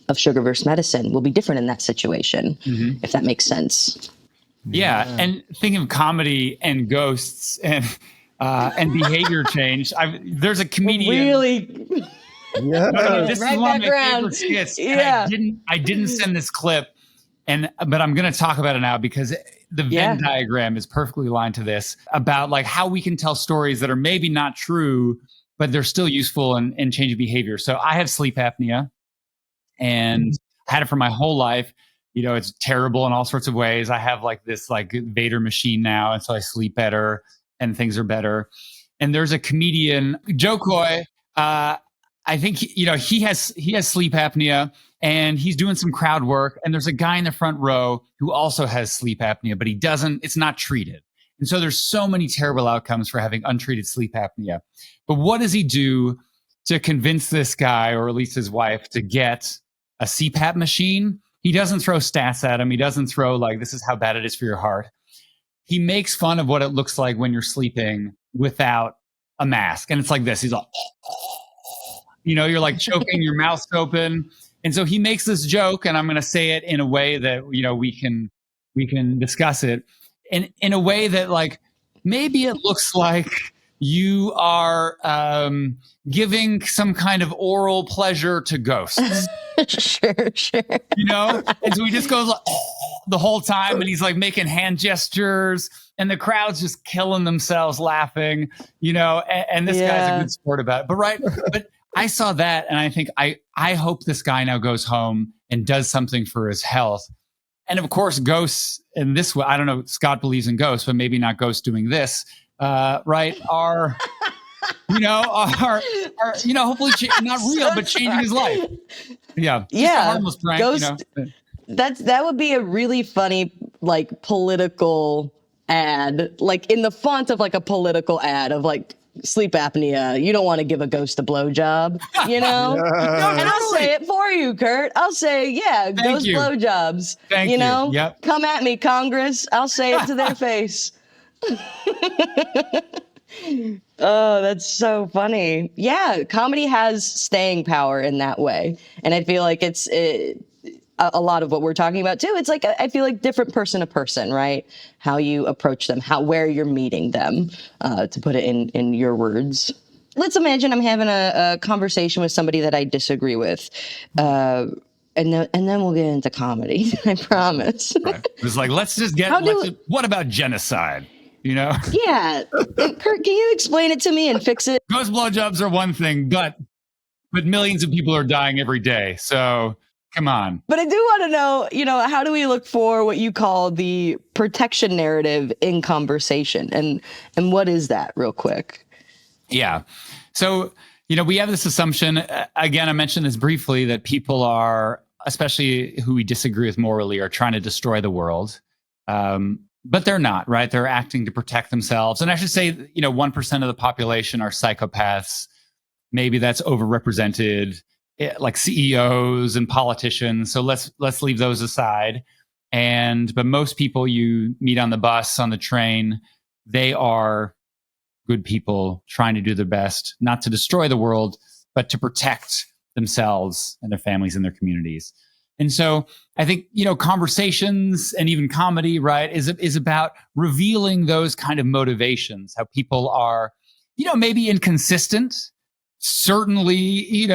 Speaker 4: of sugar versus medicine will be different in that situation, if that makes sense.
Speaker 1: Yeah. And thinking of comedy and ghosts and behavior change, there's a comedian.
Speaker 4: Really?
Speaker 2: Yeah.
Speaker 1: No, this
Speaker 3: Right
Speaker 1: is one of
Speaker 3: back
Speaker 1: my
Speaker 3: around.
Speaker 1: favorite skits.
Speaker 3: Yeah.
Speaker 1: And I didn't send this clip, but I'm going to talk about it now because the Venn diagram is perfectly aligned to this about like how we can tell stories that are maybe not true, but they're still useful and changing behavior. So I have sleep apnea and had it for my whole life. You know, it's terrible in all sorts of ways. I have like this like Vader machine now, and so I sleep better and things are better. And there's a comedian, Joe Coy. I think he has sleep apnea, and he's doing some crowd work. And there's a guy in the front row who also has sleep apnea, but it's not treated. And so there's so many terrible outcomes for having untreated sleep apnea. But what does he do to convince this guy, or at least his wife, to get a CPAP machine? He doesn't throw stats at him. He doesn't throw like, this is how bad it is for your heart. He makes fun of what it looks like when you're sleeping without a mask. And it's like this. He's like, you're like choking, your mouth's open. And so he makes this joke, and I'm going to say it in a way that, we can discuss it. And in a way that like, maybe it looks like you are giving some kind of oral pleasure to ghosts.
Speaker 3: Sure.
Speaker 1: And so he just goes like, the whole time, and he's like making hand gestures, and the crowd's just killing themselves laughing, and this guy's a good sport about it. But I saw that, and I think I hope this guy now goes home and does something for his health. And of course, ghosts in this way, I don't know, Scott believes in ghosts, but maybe not ghosts doing this, right? Are hopefully not real, but changing his life. Yeah. Just a harmless prank,
Speaker 3: Ghost, that would be a really funny, like, political ad, like in the font of like a political ad of like sleep apnea. You don't want to give a ghost a blowjob, And I'll say it for you, Kurt. I'll say, ghost blowjobs.
Speaker 1: Thank you. Yep.
Speaker 3: Come at me, Congress. I'll say it to their face. Oh, that's so funny. Yeah, comedy has staying power in that way. And I feel like it's a lot of what we're talking about too. It's like, I feel like different person to person, right? How you approach them, where you're meeting them, to put it in your words. Let's imagine I'm having a conversation with somebody that I disagree with. And then we'll get into comedy. I promise.
Speaker 1: Right. It's like, let's just get, what about genocide?
Speaker 3: Yeah. Kurt, can you explain it to me and fix it?
Speaker 1: Ghost blowjobs are one thing, but millions of people are dying every day. So come on.
Speaker 3: But I do want to know, how do we look for what you call the protection narrative in conversation? And what is that, real quick?
Speaker 1: Yeah. So, we have this assumption, again, I mentioned this briefly, that people are, especially who we disagree with morally, are trying to destroy the world. But they're not, right? They're acting to protect themselves. And I should say, 1% of the population are psychopaths. Maybe that's overrepresented, like CEOs and politicians. So let's leave those aside. But most people you meet on the bus, on the train, they are good people trying to do their best, not to destroy the world, but to protect themselves and their families and their communities. And so I think, conversations and even comedy, right, is about revealing those kind of motivations, how people are, maybe inconsistent, certainly,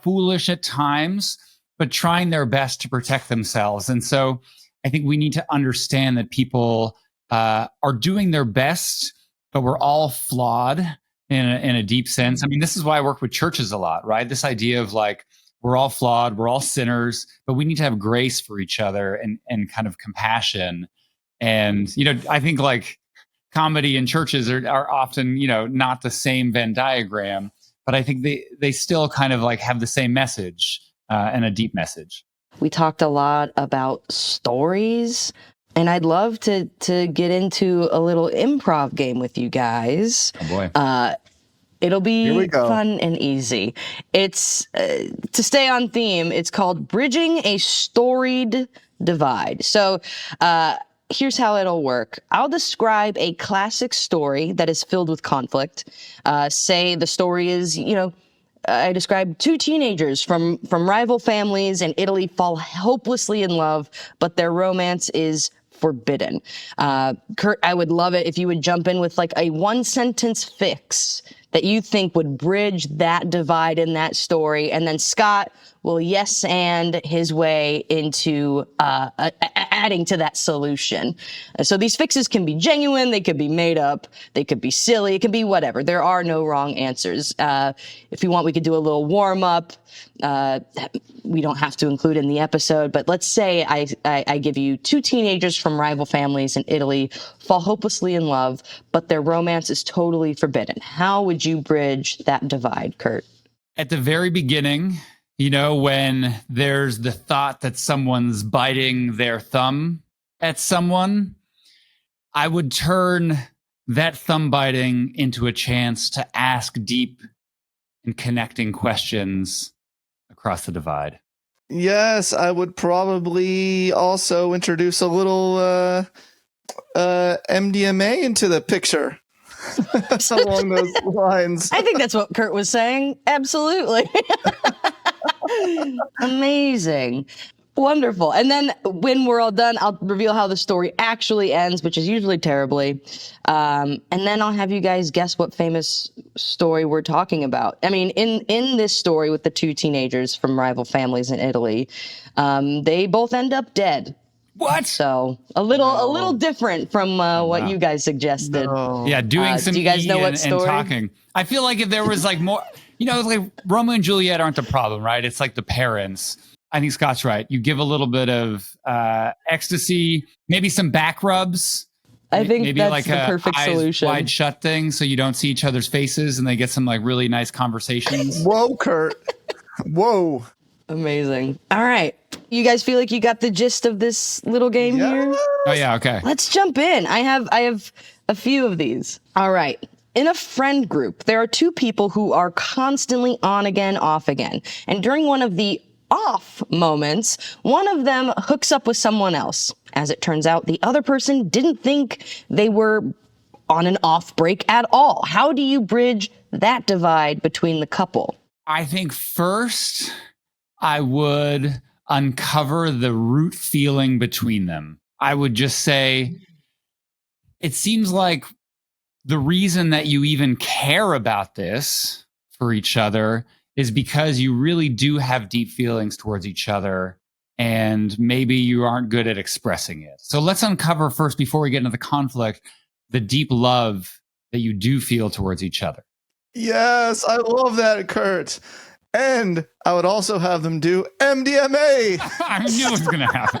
Speaker 1: foolish at times, but trying their best to protect themselves. And so I think we need to understand that people are doing their best, but we're all flawed in a deep sense. I mean, this is why I work with churches a lot, right? This idea of like, we're all flawed, we're all sinners, but we need to have grace for each other and kind of compassion. And, I think like comedy and churches are often, not the same Venn diagram, but I think they still kind of like have the same message and a deep message.
Speaker 3: We talked a lot about stories, and I'd love to get into a little improv game with you guys.
Speaker 1: Oh boy.
Speaker 3: It'll be fun and easy. It's, to stay on theme, it's called Bridging a Storied Divide. So here's how it'll work. I'll describe a classic story that is filled with conflict. Say the story is, I describe two teenagers from rival families in Italy fall hopelessly in love, but their romance is forbidden. Kurt, I would love it if you would jump in with like a one-sentence fix
Speaker 4: that you think would bridge that divide in that story. And then Scott will yes and his way into adding to that solution. So these fixes can be genuine, they could be made up, they could be silly, it can be whatever. There are no wrong answers. If you want, we could do a little warm up. We don't have to include in the episode, but let's say I give you two teenagers from rival families in Italy fall hopelessly in love, but their romance is totally forbidden. How would you bridge that divide, Kurt?
Speaker 1: At the very beginning, when there's the thought that someone's biting their thumb at someone, I would turn that thumb biting into a chance to ask deep and connecting questions across the divide.
Speaker 2: Yes, I would probably also introduce a little MDMA into the picture. Along those lines.
Speaker 4: I think that's what Kurt was saying. Absolutely. Amazing. Wonderful. And then when we're all done, I'll reveal how the story actually ends, which is usually terribly. And then I'll have you guys guess what famous story we're talking about. I mean, in this story with the two teenagers from rival families in Italy, they both end up dead.
Speaker 1: What?
Speaker 4: So a little different from what you guys suggested.
Speaker 2: No.
Speaker 1: Yeah, doing some
Speaker 4: do you guys know what
Speaker 1: and
Speaker 4: story?
Speaker 1: talking. I feel like if there was like more, like Romeo and Juliet aren't the problem, right? It's like the parents. I think Scott's right. You give a little bit of ecstasy, maybe some back rubs.
Speaker 4: I think
Speaker 1: maybe
Speaker 4: that's
Speaker 1: like
Speaker 4: the perfect
Speaker 1: eyes
Speaker 4: solution.
Speaker 1: wide shut thing, so you don't see each other's faces, and they get some like really nice conversations.
Speaker 2: Whoa, Kurt. Whoa.
Speaker 4: Amazing. All right. You guys feel like you got the gist of this little game here?
Speaker 1: Oh yeah, okay.
Speaker 4: Let's jump in. I have a few of these. All right. In a friend group, there are two people who are constantly on again, off again. And during one of the off moments, one of them hooks up with someone else. As it turns out, the other person didn't think they were on an off break at all. How do you bridge that divide between the couple?
Speaker 1: I think first I would uncover the root feeling between them. I would just say, it seems like the reason that you even care about this for each other is because you really do have deep feelings towards each other, and maybe you aren't good at expressing it. So let's uncover first, before we get into the conflict, the deep love that you do feel towards each other.
Speaker 2: Yes, I love that, Kurt. And I would also have them do MDMA.
Speaker 1: I knew it was going to happen.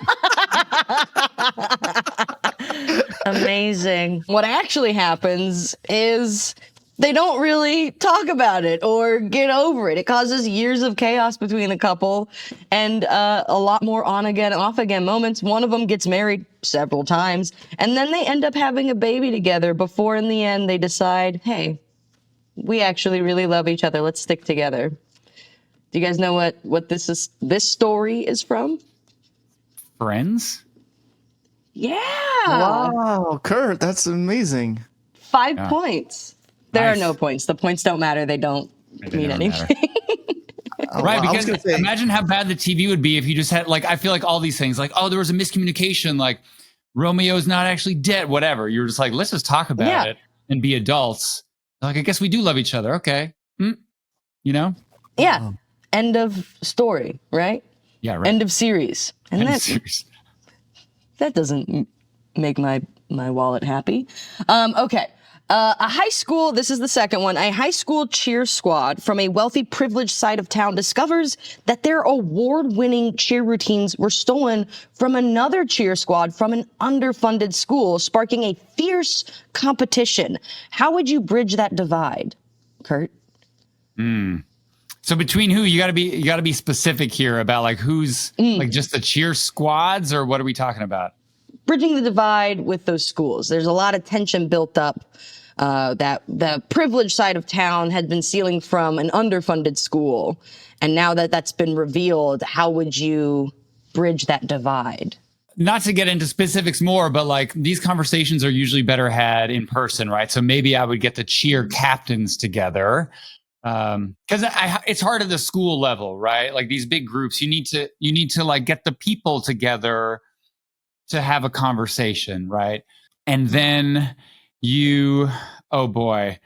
Speaker 4: Amazing. What actually happens is they don't really talk about it or get over it. It causes years of chaos between the couple and a lot more on again, off again moments. One of them gets married several times, and then they end up having a baby together before in the end they decide, hey, we actually really love each other. Let's stick together. Do you guys know what this story is from?
Speaker 1: Friends?
Speaker 4: Yeah.
Speaker 2: Wow, Kurt, that's amazing.
Speaker 4: 5 points. There
Speaker 1: Nice.
Speaker 4: are no points. The points don't matter. They don't mean
Speaker 1: don't
Speaker 4: anything.
Speaker 1: Right,
Speaker 2: I was
Speaker 1: because
Speaker 2: gonna say-
Speaker 1: imagine how bad the TV would be if you just had, like, I feel like all these things, like, oh, there was a miscommunication, like, Romeo's not actually dead, whatever. You're just like, let's just talk about it and be adults. Like, I guess we do love each other. Okay.
Speaker 4: Yeah. End of story, right?
Speaker 1: Yeah, right.
Speaker 4: End of series. And
Speaker 1: End of
Speaker 4: that
Speaker 1: series.
Speaker 4: that doesn't make my wallet happy. Okay. A high school, this is the second one, a high school cheer squad from a wealthy, privileged side of town discovers that their award-winning cheer routines were stolen from another cheer squad from an underfunded school, sparking a fierce competition. How would you bridge that divide, Kurt?
Speaker 1: So between who? You gotta be specific here about like who's like just the cheer squads, or what are we talking about?
Speaker 4: Bridging the divide with those schools. There's a lot of tension built up that the privileged side of town had been stealing from an underfunded school. And now that that's been revealed, how would you bridge that divide?
Speaker 1: Not to get into specifics more, but like these conversations are usually better had in person, right? So maybe I would get the cheer captains together. Because it's hard at the school level, right? Like these big groups, you need to like get the people together to have a conversation, right? And then oh boy,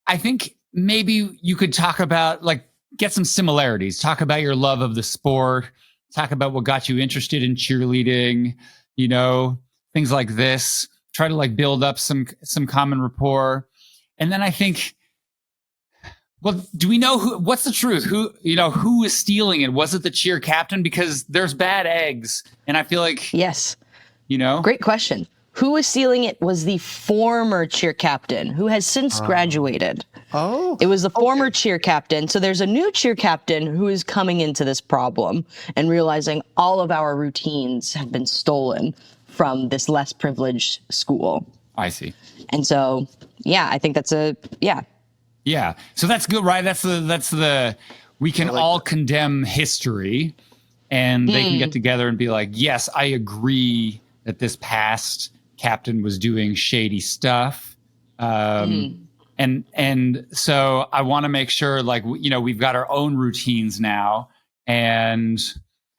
Speaker 1: I think maybe you could talk about, like, get some similarities, talk about your love of the sport, talk about what got you interested in cheerleading, things like this. Try to like build up some common rapport. And then I think, well, do we know what's the truth? Who is stealing it? Was it the cheer captain? Because there's bad eggs. And I feel like,
Speaker 4: yes,
Speaker 3: great question. Who is stealing it was the former cheer captain who has since graduated.
Speaker 2: Oh,
Speaker 3: it was the former cheer captain. So there's a new cheer captain who is coming into this problem and realizing all of our routines have been stolen from this less privileged school.
Speaker 1: I see.
Speaker 3: And so, yeah, I think that's
Speaker 1: Yeah. So that's good, right? That's the we can all condemn history, and they can get together and be like, yes, I agree that this past captain was doing shady stuff. And so I want to make sure, like, we've got our own routines now. And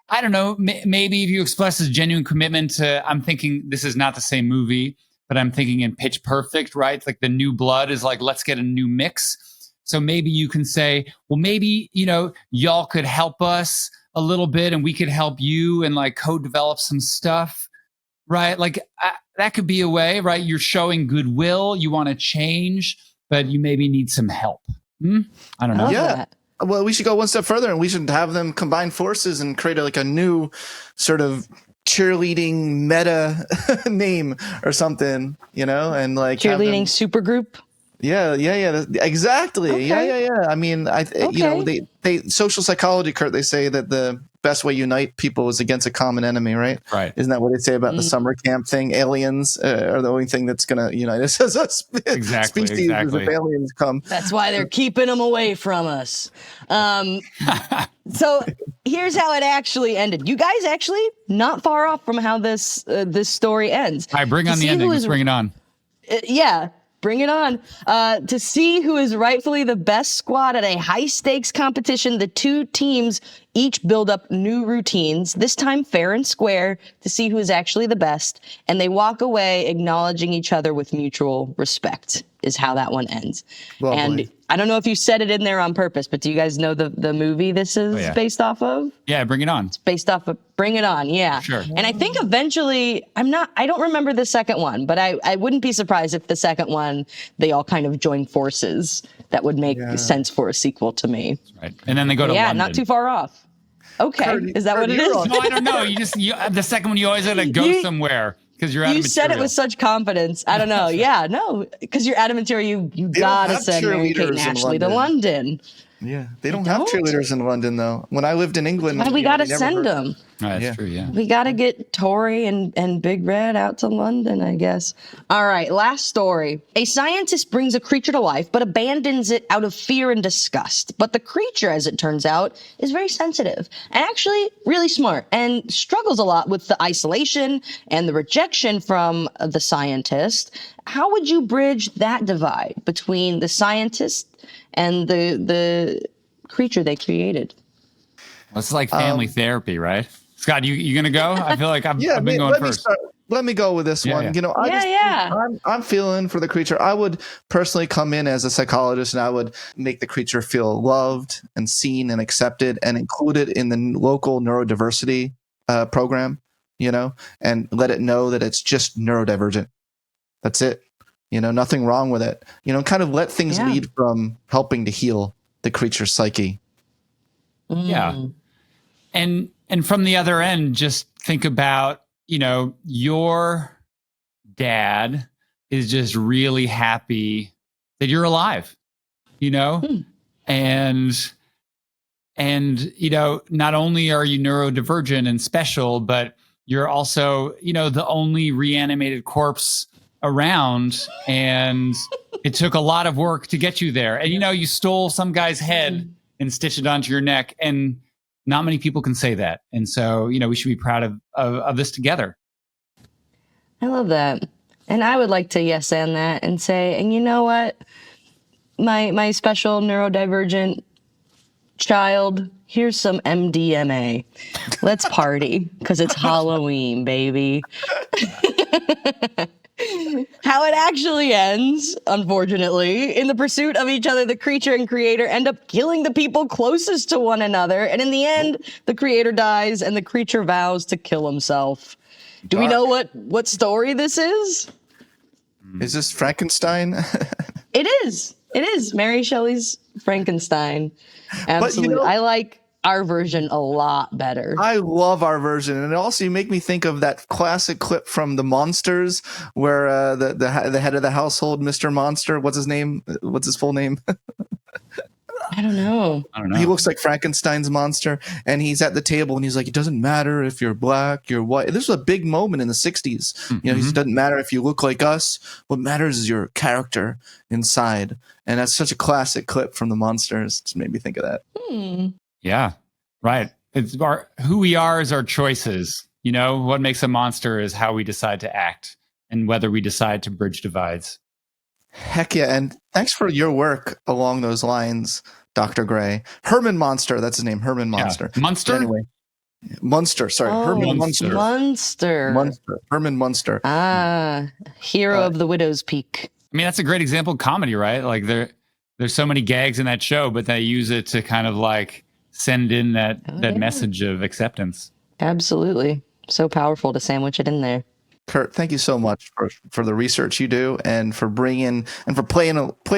Speaker 1: I don't know, maybe if you express a genuine commitment to, I'm thinking this is not the same movie, but I'm thinking in Pitch Perfect, right? Like the new blood is like, let's get a new mix. So maybe you can say, well, maybe, y'all could help us a little bit and we could help you and like co-develop some stuff, right? Like that could be a way, right? You're showing goodwill. You want to change, but you maybe need some help. I don't know.
Speaker 2: Yeah. Well, we should go one step further and we should have them combine forces and create a new sort of cheerleading meta name or something, and like
Speaker 3: cheerleading supergroup.
Speaker 2: Yeah, exactly.
Speaker 3: Okay.
Speaker 2: Yeah. I mean, they social psychology, Kurt, they say that the best way to unite people is against a common enemy, right?
Speaker 1: Right.
Speaker 2: Isn't that what they say about the summer camp thing? Aliens are the only thing that's going to unite us as a species if aliens come.
Speaker 3: That's why they're keeping them away from us. So here's how it actually ended. You guys actually not far off from how this story ends.
Speaker 1: All right, bring on the ending. Let's bring it on.
Speaker 3: Yeah. Bring it on. To see who is rightfully the best squad at a high-stakes competition, the two teams each build up new routines, this time fair and square, to see who is actually the best. And they walk away acknowledging each other with mutual respect, is how that one ends.
Speaker 2: Lovely.
Speaker 3: And I don't know if you said it in there on purpose, but do you guys know the movie this is based off of?
Speaker 1: Yeah, bring it on.
Speaker 3: It's based off of Bring It On, yeah.
Speaker 1: Sure.
Speaker 3: And I think eventually, I don't remember the second one, but I wouldn't be surprised if the second one, they all kind of join forces. That would make sense for a sequel to me.
Speaker 1: Right. And then they go to London.
Speaker 3: Not too far off. Okay, is that what it is?
Speaker 1: No, I don't know. The second one, you always gotta go somewhere because you're out of material.
Speaker 3: You said it with such confidence. I don't know. Yeah, no, because you're out of material. You gotta send Mary Kate and Ashley to London.
Speaker 2: Yeah, they don't have cheerleaders in London though. When I lived in England,
Speaker 3: we gotta send them.
Speaker 1: Oh, that's true. Yeah,
Speaker 3: we gotta get Tori and Big Red out to London, I guess. All right, last story. A scientist brings a creature to life, but abandons it out of fear and disgust. But the creature, as it turns out, is very sensitive and actually really smart and struggles a lot with the isolation and the rejection from the scientist. How would you bridge that divide between the scientist and the creature they created?
Speaker 1: Well, it's like family therapy, right? Scott, you gonna go? I feel like I've been going first.
Speaker 2: Let me go with this one.
Speaker 1: Yeah.
Speaker 2: I'm feeling for the creature. I would personally come in as a psychologist and I would make the creature feel loved and seen and accepted and included in the local neurodiversity program, and let it know that it's just neurodivergent. That's it. Nothing wrong with it. Kind of let things lead from helping to heal the creature's psyche.
Speaker 1: Yeah. And from the other end, just think about, your dad is just really happy that you're alive, and not only are you neurodivergent and special, but you're also, the only reanimated corpse around, and it took a lot of work to get you there. And you stole some guy's head and stitched it onto your neck, and not many people can say that. And so, we should be proud of this together.
Speaker 3: I love that. And I would like to yes and that and say, and you know what? My special neurodivergent child, here's some MDMA. Let's party because it's Halloween, baby. How it actually ends, unfortunately, in the pursuit of each other, the creature and creator end up killing the people closest to one another. And in the end, the creator dies and the creature vows to kill himself. Do we know what story this is?
Speaker 2: Is this Frankenstein?
Speaker 3: It is. It is Mary Shelley's Frankenstein. Absolutely. I like our version a lot better.
Speaker 2: I love our version, and also you make me think of that classic clip from The Monsters, where the head of the household, Mr. Monster, what's his name? What's his full name?
Speaker 3: I don't know.
Speaker 2: He looks like Frankenstein's monster, and he's at the table, and he's like, "It doesn't matter if you're black, you're white." This was a big moment in the '60s. You know, it doesn't matter if you look like us. What matters is your character inside, and that's such a classic clip from The Monsters. Just made me think of that.
Speaker 1: Yeah, right. It's who we are is our choices. You know, what makes a monster is how we decide to act and whether we decide to bridge divides.
Speaker 2: Heck yeah. And thanks for your work along those lines, Dr. Gray. Herman Monster, that's his name, Herman Monster.
Speaker 1: Yeah. Munster?
Speaker 2: Anyway, Munster, sorry. Herman Munster. Herman Munster.
Speaker 3: Ah, hero of the Widow's Peak.
Speaker 1: I mean, that's a great example of comedy, right? Like there's so many gags in that show, but they use it to kind of like send in that message of acceptance.
Speaker 3: Absolutely. So powerful to sandwich it in there.
Speaker 2: Kurt, thank you so much for the research you do and for bringing and for playing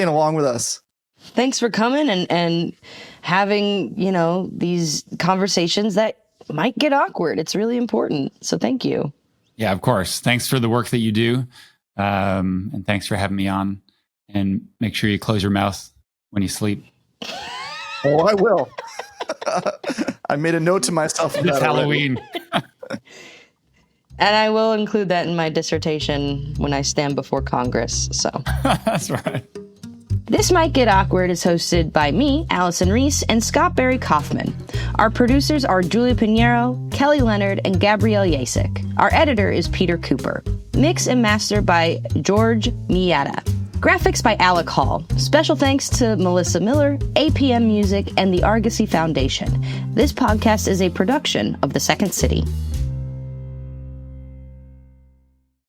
Speaker 2: along with us.
Speaker 3: Thanks for coming and having, these conversations that might get awkward. It's really important. So thank you.
Speaker 1: Yeah, of course. Thanks for the work that you do. And thanks for having me on. And make sure you close your mouth when you sleep.
Speaker 2: Oh, I will. I made a note to myself.
Speaker 1: It's Halloween.
Speaker 3: And I will include that in my dissertation when I stand before Congress. So
Speaker 1: that's right.
Speaker 4: This Might Get Awkward is hosted by me, Allison Reese, and Scott Barry Kaufman. Our producers are Julia Pinheiro, Kelly Leonard, and Gabrielle Yasek. Our editor is Peter Cooper. Mix and master by George Miata. Graphics by Alec Hall. Special thanks to Melissa Miller, APM Music, and the Argosy Foundation. This podcast is a production of The Second City.